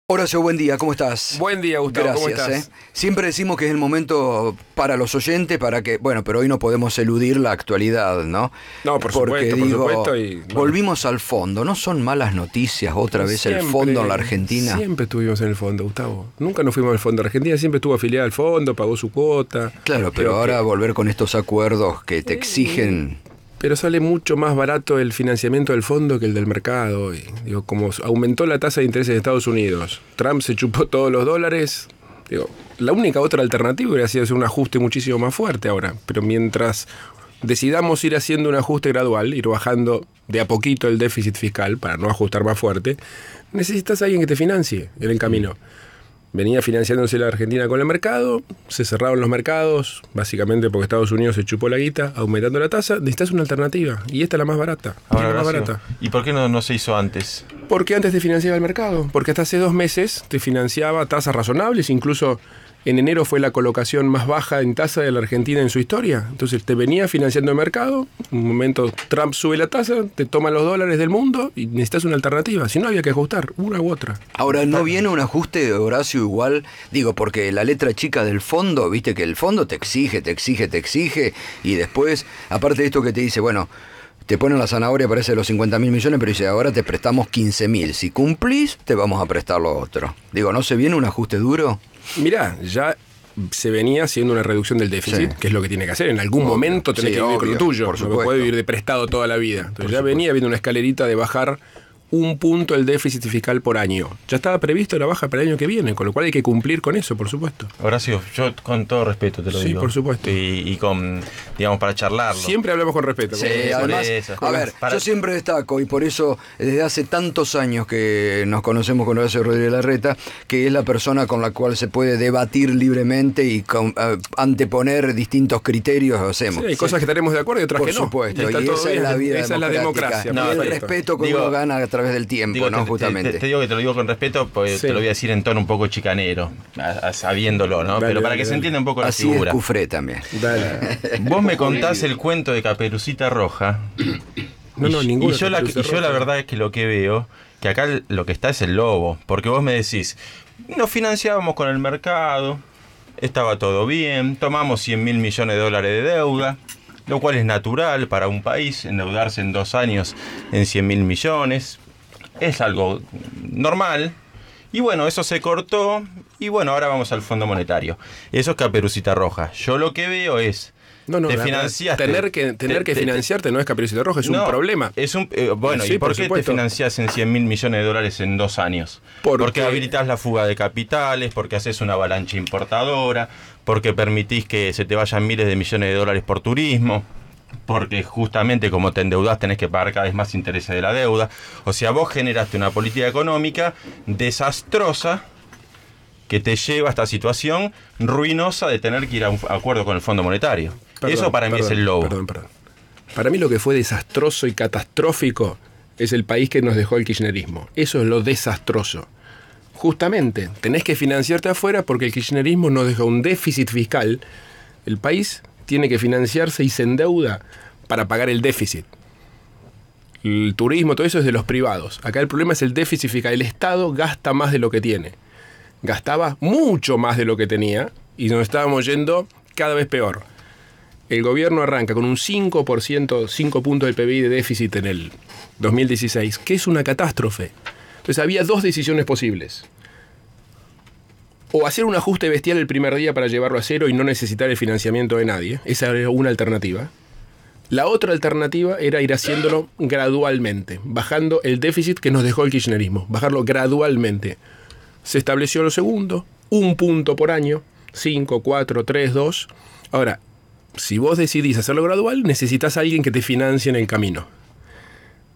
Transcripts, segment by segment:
Horacio, buen día, ¿cómo estás? Buen día, Gustavo, Gracias, ¿cómo estás? Siempre decimos que es el momento para los oyentes, para que, bueno, pero hoy no podemos eludir la actualidad, ¿no? No, por Porque supuesto. Y, bueno, volvimos al fondo, ¿no son malas noticias otra vez el fondo en la Argentina? Siempre estuvimos en el fondo, Gustavo. Nunca nos fuimos al fondo. Argentina siempre estuvo afiliada al fondo, pagó su cuota. Claro, pero ahora volver con estos acuerdos que te exigen... Pero sale mucho más barato el financiamiento del fondo que el del mercado. Y, digo, como aumentó la tasa de interés en Estados Unidos, Trump se chupó todos los dólares. Digo, la única otra alternativa hubiera sido hacer un ajuste muchísimo más fuerte ahora. Pero mientras decidamos ir haciendo un ajuste gradual, ir bajando de a poquito el déficit fiscal para no ajustar más fuerte, necesitas a alguien que te financie en el camino. Venía financiándose la Argentina con el mercado, se cerraron los mercados, básicamente porque Estados Unidos se chupó la guita, aumentando la tasa. Necesitas una alternativa, y esta es la más barata. Ahora, la más barata. ¿Y por qué no se hizo antes? Porque antes te financiaba el mercado, porque hasta hace 2 meses te financiaba tasas razonables, incluso en enero fue la colocación más baja en tasa de la Argentina en su historia. Entonces te venía financiando el mercado, en un momento Trump sube la tasa, te toma los dólares del mundo y necesitas una alternativa. Si no, había que ajustar una u otra. Ahora, ¿no viene un ajuste de Horacio igual? Digo, porque la letra chica del fondo, viste que el fondo te exige, y después, aparte de esto que te dice, bueno, te ponen la zanahoria, parece de los 50.000 millones, pero dice, ahora te prestamos 15.000. Si cumplís, te vamos a prestar lo otro. Digo, ¿no se viene un ajuste duro? Mirá, ya se venía haciendo una reducción del déficit, que es lo que tiene que hacer. En algún momento tenés que vivir con lo tuyo. No puede vivir de prestado toda la vida. Entonces ya venía viendo una escalerita de bajar 1 punto el déficit fiscal por año. Ya estaba previsto la baja para el año que viene, con lo cual hay que cumplir con eso, por supuesto. Horacio, yo con todo respeto te lo digo. Sí, por supuesto. Y con, digamos, para charlarlo. Siempre hablamos con respeto. Sí, además, a ver, yo siempre destaco, y por eso desde hace tantos años que nos conocemos con Horacio Rodríguez Larreta, que es la persona con la cual se puede debatir libremente y anteponer distintos criterios, hacemos. Sí, hay cosas que estaremos de acuerdo y otras por que no. Supuesto, y esa es la vida esa es la democracia. Y el respeto que uno gana a través del tiempo, ¿no? Justamente. Te digo que te lo digo con respeto, pues te lo voy a decir en tono un poco chicanero, sabiéndolo, ¿no? Dale, pero para que se entienda un poco la así figura. Es Cufré también. Dale. Vos me contás el cuento de Caperucita Roja. Ninguno. Y yo la verdad es que lo que veo, que acá lo que está es el lobo. Porque vos me decís, nos financiábamos con el mercado, estaba todo bien, tomamos 100.000 millones de dólares de deuda, lo cual es natural para un país, endeudarse en 2 años en 100.000 millones. Es algo normal. Y bueno, eso se cortó. Y bueno, ahora vamos al Fondo Monetario. Eso es Caperucita Roja. Yo lo que veo es... te financiaste. Tener que financiarte no es Caperucita Roja, es un problema. Es un, bueno, sí, ¿y por qué te financiás en 100.000 millones de dólares en 2 años? Porque habilitás la fuga de capitales, porque haces una avalancha importadora, porque permitís que se te vayan miles de millones de dólares por turismo, porque justamente como te endeudás tenés que pagar cada vez más intereses de la deuda. O sea, vos generaste una política económica desastrosa que te lleva a esta situación ruinosa de tener que ir a un acuerdo con el Fondo Monetario. Eso para mí es el lobo. Perdón. Para mí lo que fue desastroso y catastrófico es el país que nos dejó el kirchnerismo. Eso es lo desastroso. Justamente, tenés que financiarte afuera porque el kirchnerismo nos dejó un déficit fiscal. El país tiene que financiarse y se endeuda para pagar el déficit. El turismo, todo eso es de los privados. Acá el problema es el déficit fiscal. El Estado gasta más de lo que tiene. Gastaba mucho más de lo que tenía y nos estábamos yendo cada vez peor. El gobierno arranca con un 5%, 5 puntos del PBI de déficit en el 2016, que es una catástrofe. Entonces había 2 decisiones posibles. O hacer un ajuste bestial el primer día para llevarlo a cero y no necesitar el financiamiento de nadie. Esa era una alternativa. La otra alternativa era ir haciéndolo gradualmente, bajando el déficit que nos dejó el kirchnerismo, bajarlo gradualmente. Se estableció lo segundo, 1 punto por año, 5, 4, 3, 2. Ahora, si vos decidís hacerlo gradual, necesitas a alguien que te financie en el camino.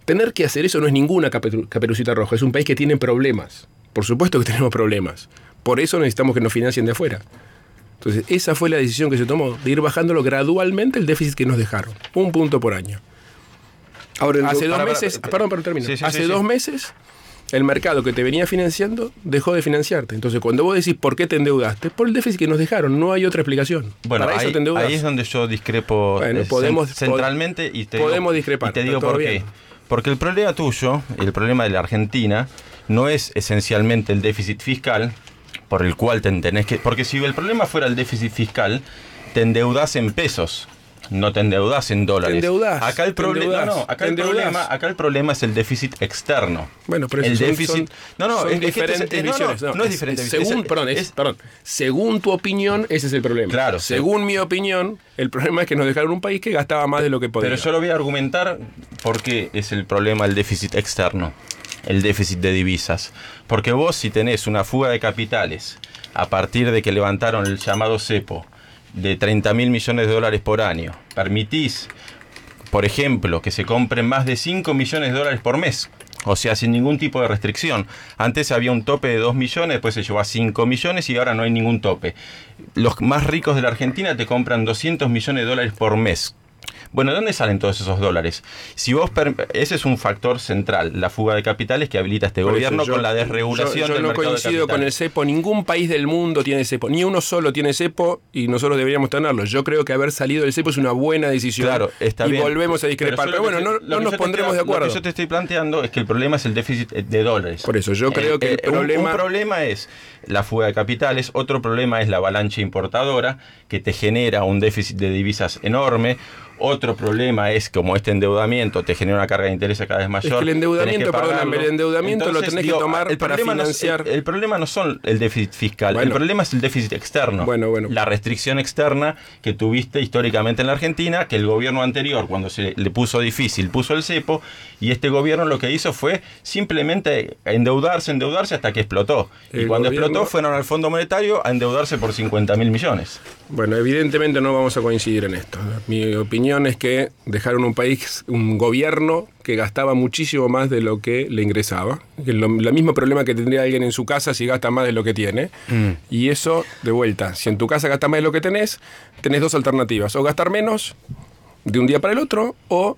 Tener que hacer eso no es ninguna Caperucita Roja, es un país que tiene problemas. Por supuesto que tenemos problemas. Por eso necesitamos que nos financien de afuera. Entonces, esa fue la decisión que se tomó, de ir bajándolo gradualmente el déficit que nos dejaron. 1 punto por año. Ahora, hace 2 meses... Perdón, termino. Hace 2 meses... El mercado que te venía financiando dejó de financiarte. Entonces, cuando vos decís por qué te endeudaste, por el déficit que nos dejaron, no hay otra explicación. Bueno, para eso te endeudas. Ahí es donde yo discrepo centralmente y te podemos digo discrepar. ¿por qué? Porque el problema tuyo, el problema de la Argentina, no es esencialmente el déficit fiscal, por el cual tenés que... Porque si el problema fuera el déficit fiscal, te endeudás en pesos, no te endeudás en dólares. Te endeudás. Acá el problema es el déficit externo. Bueno, pero el déficit... son diferentes visiones. No es diferente. Según tu opinión, ese es el problema. Claro. Según mi opinión, el problema es que nos dejaron un país que gastaba más de lo que podía. Pero yo lo voy a argumentar por qué es el problema el déficit externo, el déficit de divisas. Porque vos, si tenés una fuga de capitales a partir de que levantaron el llamado cepo de 30.000 millones de dólares por año, permitís, por ejemplo, que se compren más de 5 millones de dólares por mes, o sea, sin ningún tipo de restricción. Antes había un tope de 2 millones, después se llevó a 5 millones y ahora no hay ningún tope. Los más ricos de la Argentina te compran 200 millones de dólares por mes. Bueno, ¿de dónde salen todos esos dólares? Si vos ese es un factor central, la fuga de capitales que habilita este gobierno con la desregulación del mercado de capitales. Yo no coincido con el cepo, ningún país del mundo tiene cepo, ni uno solo tiene cepo y nosotros deberíamos tenerlo. Yo creo que haber salido del cepo es una buena decisión. Claro, está bien. Y volvemos a discrepar, pero bueno, no nos pondremos de acuerdo. Lo que yo te estoy planteando es que el problema es el déficit de dólares. Por eso, yo creo que un problema es la fuga de capitales, otro problema es la avalancha importadora que te genera un déficit de divisas enorme. Otro problema es como este endeudamiento te genera una carga de interés cada vez mayor. Es que el endeudamiento, perdóname, el endeudamiento entonces, lo tenés que tomar para financiar. El problema no son el déficit fiscal, el problema es el déficit externo. Bueno. La restricción externa que tuviste históricamente en la Argentina, que el gobierno anterior, cuando se le puso difícil, puso el cepo, y este gobierno lo que hizo fue simplemente endeudarse hasta que explotó. Y cuando explotó fueron al Fondo Monetario a endeudarse por 50.000 millones. Bueno, evidentemente no vamos a coincidir en esto. Mi opinión es que dejaron un gobierno que gastaba muchísimo más de lo que le ingresaba. El mismo problema que tendría alguien en su casa si gasta más de lo que tiene. Y eso, de vuelta, si en tu casa gastas más de lo que tenés dos alternativas. O gastar menos de un día para el otro, o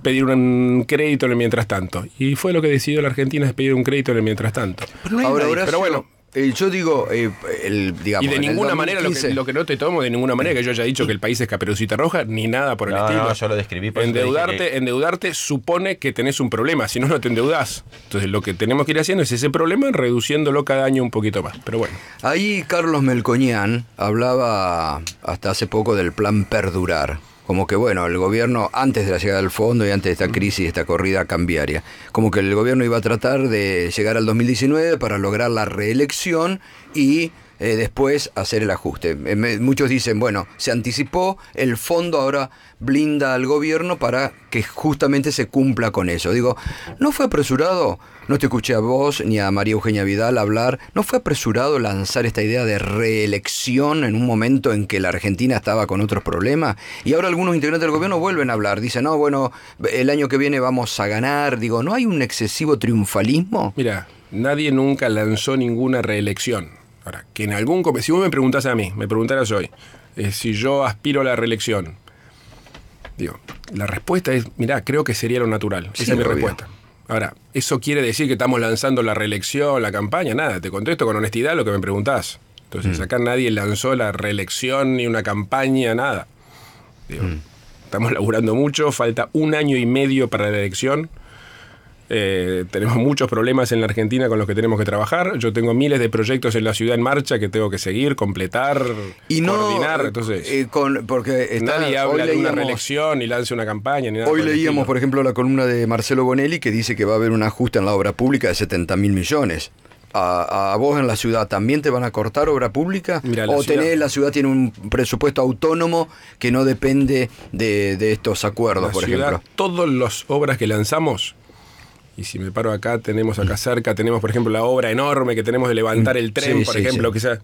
pedir un crédito en el mientras tanto. Y fue lo que decidió la Argentina, es pedir un crédito en el mientras tanto. Pero bueno... yo digo, digamos... Y de ninguna manera, lo que no te tomo, de ninguna manera que yo haya dicho que el país es Caperucita Roja, ni nada por el estilo. No, yo lo describí. Por endeudarte supone que tenés un problema, si no, no te endeudás. Entonces lo que tenemos que ir haciendo es ese problema, reduciéndolo cada año un poquito más. Pero bueno. Ahí Carlos Melcoñán hablaba hasta hace poco del plan Perdurar. Como que, bueno, el gobierno, antes de la llegada del fondo y antes de esta crisis, esta corrida cambiaria, como que el gobierno iba a tratar de llegar al 2019 para lograr la reelección y después hacer el ajuste. Muchos dicen, bueno, se anticipó, el fondo ahora blinda al gobierno para que justamente se cumpla con eso. Digo, ¿no fue apresurado? No te escuché a vos ni a María Eugenia Vidal hablar. ¿No fue apresurado lanzar esta idea de reelección en un momento en que la Argentina estaba con otros problemas? Y ahora algunos integrantes del gobierno vuelven a hablar. Dicen, no, bueno, el año que viene vamos a ganar. Digo, ¿no hay un excesivo triunfalismo? Mira, nadie nunca lanzó ninguna reelección. Ahora, que en algún... Si vos me preguntás a mí, me preguntaras hoy, si yo aspiro a la reelección, digo, la respuesta es, mirá, creo que sería lo natural. Esa es mi respuesta. Ahora, ¿eso quiere decir que estamos lanzando la reelección, la campaña? Nada, te contesto con honestidad lo que me preguntás. Entonces, acá nadie lanzó la reelección, ni una campaña, nada. Digo, estamos laburando mucho, falta 1 año y medio para la elección. Tenemos muchos problemas en la Argentina con los que tenemos que trabajar. Yo tengo miles de proyectos en la ciudad en marcha que tengo que seguir, completar, y coordinar. Entonces, porque nadie habla de una reelección, ni lance una campaña, ni nada. Hoy leíamos, por ejemplo, la columna de Marcelo Bonelli que dice que va a haber un ajuste en la obra pública de 70.000 millones. ¿A vos en la ciudad también te van a cortar obra pública? Mira, la ciudad tiene un presupuesto autónomo que no depende de estos acuerdos, por ejemplo? Todas las obras que lanzamos... Y si me paro acá, tenemos acá cerca, tenemos por ejemplo la obra enorme que tenemos de levantar el tren, por ejemplo, quizás.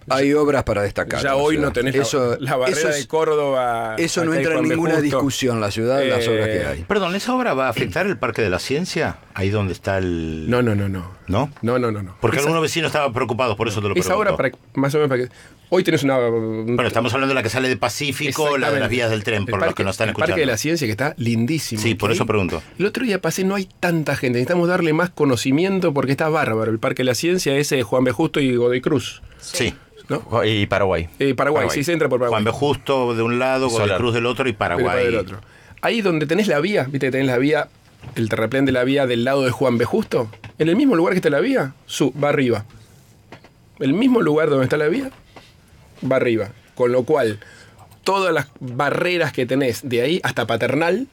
Hay obras para destacar. Ya hoy no tenés la barrera de Córdoba. Eso no entra en ninguna discusión, la ciudad, las obras que hay. Perdón, ¿esa obra va a afectar el Parque de la Ciencia? Ahí donde está el... No. ¿No? No. Porque algunos vecinos estaban preocupados, por eso te lo pregunto. Esa obra, más o menos, para que... Hoy tenés una... Bueno, estamos hablando de la que sale de Pacífico, la de las vías del tren, por los que nos están escuchando. El Parque de la Ciencia, que está lindísimo. Sí, por eso pregunto. El otro día pasé, no hay tanta gente. Necesitamos darle más conocimiento porque está bárbaro. El Parque de la Ciencia es Juan B. Justo y Godoy Cruz. Sí. ¿No? Y Paraguay. Paraguay, sí, se entra por Paraguay. Juan B. Justo de un lado, Godoy Cruz del otro y Paraguay. Del otro. Ahí donde tenés la vía, viste que tenés la vía el terraplén de la vía del lado de Juan B. Justo, en el mismo lugar que está la vía, va arriba. El mismo lugar donde está la vía, va arriba. Con lo cual, todas las barreras que tenés de ahí hasta Paternal,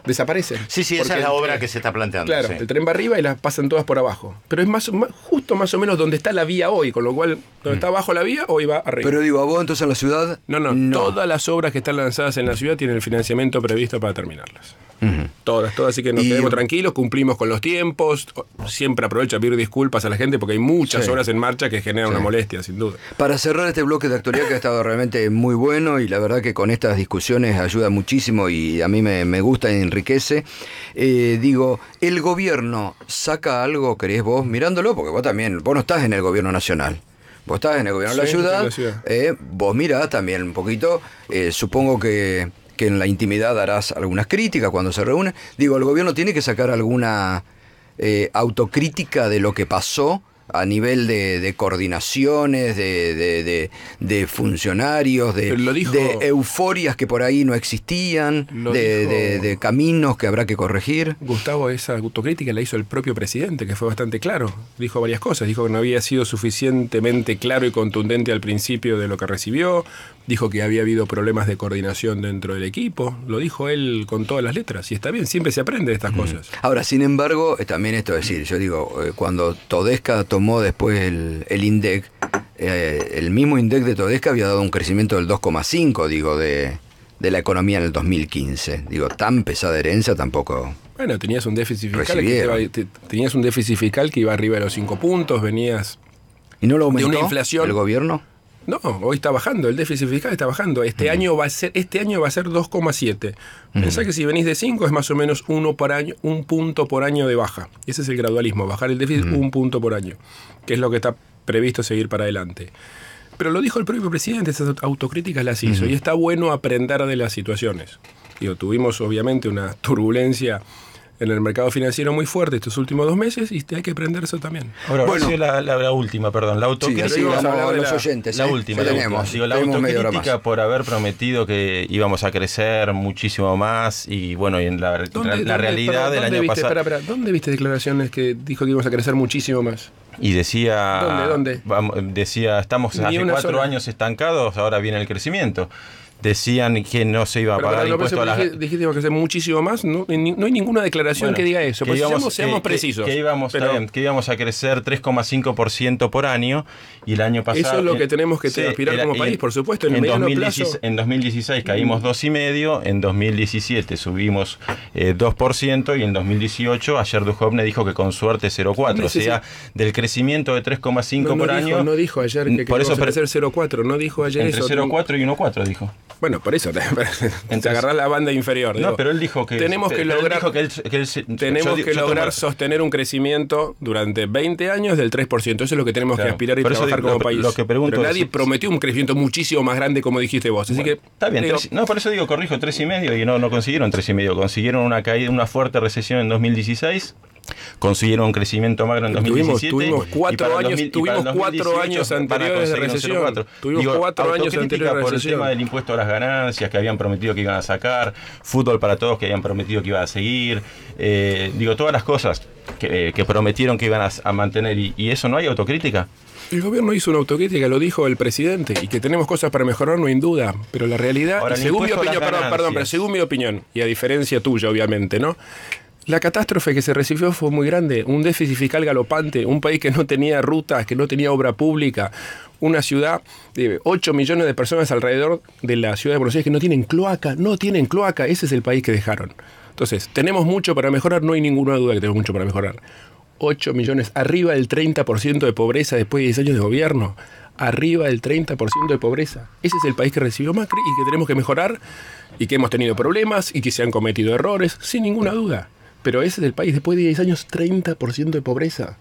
desaparecen. Sí, esa es la obra que se está planteando. Claro, el tren va arriba y las pasan todas por abajo. Pero es justo más o menos donde está la vía hoy, con lo cual, donde está abajo la vía, hoy va arriba. Pero digo, ¿a vos entonces en la ciudad? No. Todas las obras que están lanzadas en la ciudad tienen el financiamiento previsto para terminarlas. Todas, así que nos quedemos tranquilos, cumplimos con los tiempos. Siempre aprovecho a pedir disculpas a la gente porque hay muchas obras en marcha que generan una molestia, sin duda. Para cerrar este bloque de actualidad que ha estado realmente muy bueno y la verdad que con estas discusiones ayuda muchísimo y a mí me gusta y enriquece, digo, ¿el gobierno saca algo, querés vos, mirándolo? Porque vos no estás en el gobierno nacional. Vos estás en el gobierno de la ciudad, vos mirás también un poquito, supongo que en la intimidad harás algunas críticas cuando se reúne. Digo, el gobierno tiene que sacar alguna autocrítica de lo que pasó a nivel de coordinaciones, de funcionarios, de euforias que por ahí no existían, de caminos que habrá que corregir. Gustavo, esa autocrítica la hizo el propio presidente, que fue bastante claro. Dijo varias cosas. Dijo que no había sido suficientemente claro y contundente al principio de lo que recibió. Dijo que había habido problemas de coordinación dentro del equipo. Lo dijo él con todas las letras. Y está bien, siempre se aprende de estas cosas. Ahora, sin embargo, también esto es decir, yo digo, cuando Todesca tomó después el INDEC, el mismo INDEC de Todesca había dado un crecimiento del 2,5, digo, de la economía en el 2015. Digo, tan pesada herencia tampoco. Bueno, tenías un déficit fiscal que iba arriba de los 5 puntos, venías ¿y no lo aumentó de una inflación. ¿El gobierno? No, hoy está bajando, el déficit fiscal está bajando. Este año va a ser 2,7. Pensá que si venís de 5 es más o menos 1 punto por año de baja. Ese es el gradualismo, bajar el déficit 1 punto por año, que es lo que está previsto seguir para adelante. Pero lo dijo el propio presidente, esas autocríticas las hizo, y está bueno aprender de las situaciones. Digo, tuvimos obviamente una turbulencia en el mercado financiero muy fuerte estos últimos 2 meses y hay que aprender eso también. Ahora, bueno, la última, perdón, la autocrítica. Sí, vamos a hablar de los oyentes. La última. Digo, la autocrítica por haber prometido que íbamos a crecer muchísimo más y bueno, y en la realidad del año pasado. ¿Dónde viste declaraciones que dijo que íbamos a crecer muchísimo más? Y decía... ¿Dónde? Decía, estamos hace 4 años estancados, ahora viene el crecimiento. Decían que no se iba a pagar impuestos a las... Dijiste que iba a crecer muchísimo más. No hay ninguna declaración que diga eso. Seamos precisos. Que íbamos a crecer 3,5% por año y el año pasado... Eso es lo que tenemos que aspirar como país, por supuesto. En 2016 caímos 2,5%, en 2017 subimos 2% y en 2018 ayer Duhovne dijo que con suerte 0,4%. O sea, del crecimiento de 3,5% por año... No dijo ayer que íbamos a crecer 0,4%. No dijo ayer entre eso. Entre 0,4 y 1,4 dijo. Bueno, por eso te agarrás la banda inferior. No, pero él dijo que tenemos que lograr sostener un crecimiento durante 20 años del 3%. Eso es lo que tenemos que aspirar y trabajar como país. Lo que pregunto pero nadie prometió un crecimiento muchísimo más grande como dijiste vos. Así que está bien. Por eso digo, corrijo, 3,5 y no consiguieron 3,5. Consiguieron una fuerte recesión en 2016. Consiguieron un crecimiento magro en 2017. Tuvimos 4 años anteriores de recesión. Tuvimos 4 años anteriores de recesión. Por el tema del impuesto a las ganancias que habían prometido que iban a sacar, fútbol para todos que habían prometido que iba a seguir, todas las cosas que prometieron que iban a mantener y eso no hay autocrítica. El gobierno hizo una autocrítica, lo dijo el presidente, y que tenemos cosas para mejorar, no hay duda. Pero la realidad, ahora, según mi opinión, y a diferencia tuya, obviamente, ¿no? La catástrofe que se recibió fue muy grande, un déficit fiscal galopante, un país que no tenía rutas, que no tenía obra pública, una ciudad de 8 millones de personas alrededor de la ciudad de Buenos Aires que no tienen cloaca, ese es el país que dejaron. Entonces, tenemos mucho para mejorar, no hay ninguna duda que tenemos mucho para mejorar. 8 millones, arriba del 30% de pobreza después de 10 años de gobierno, arriba del 30% de pobreza. Ese es el país que recibió Macri y que tenemos que mejorar y que hemos tenido problemas y que se han cometido errores, sin ninguna duda. Pero ese es el país, después de 10 años, 30% de pobreza.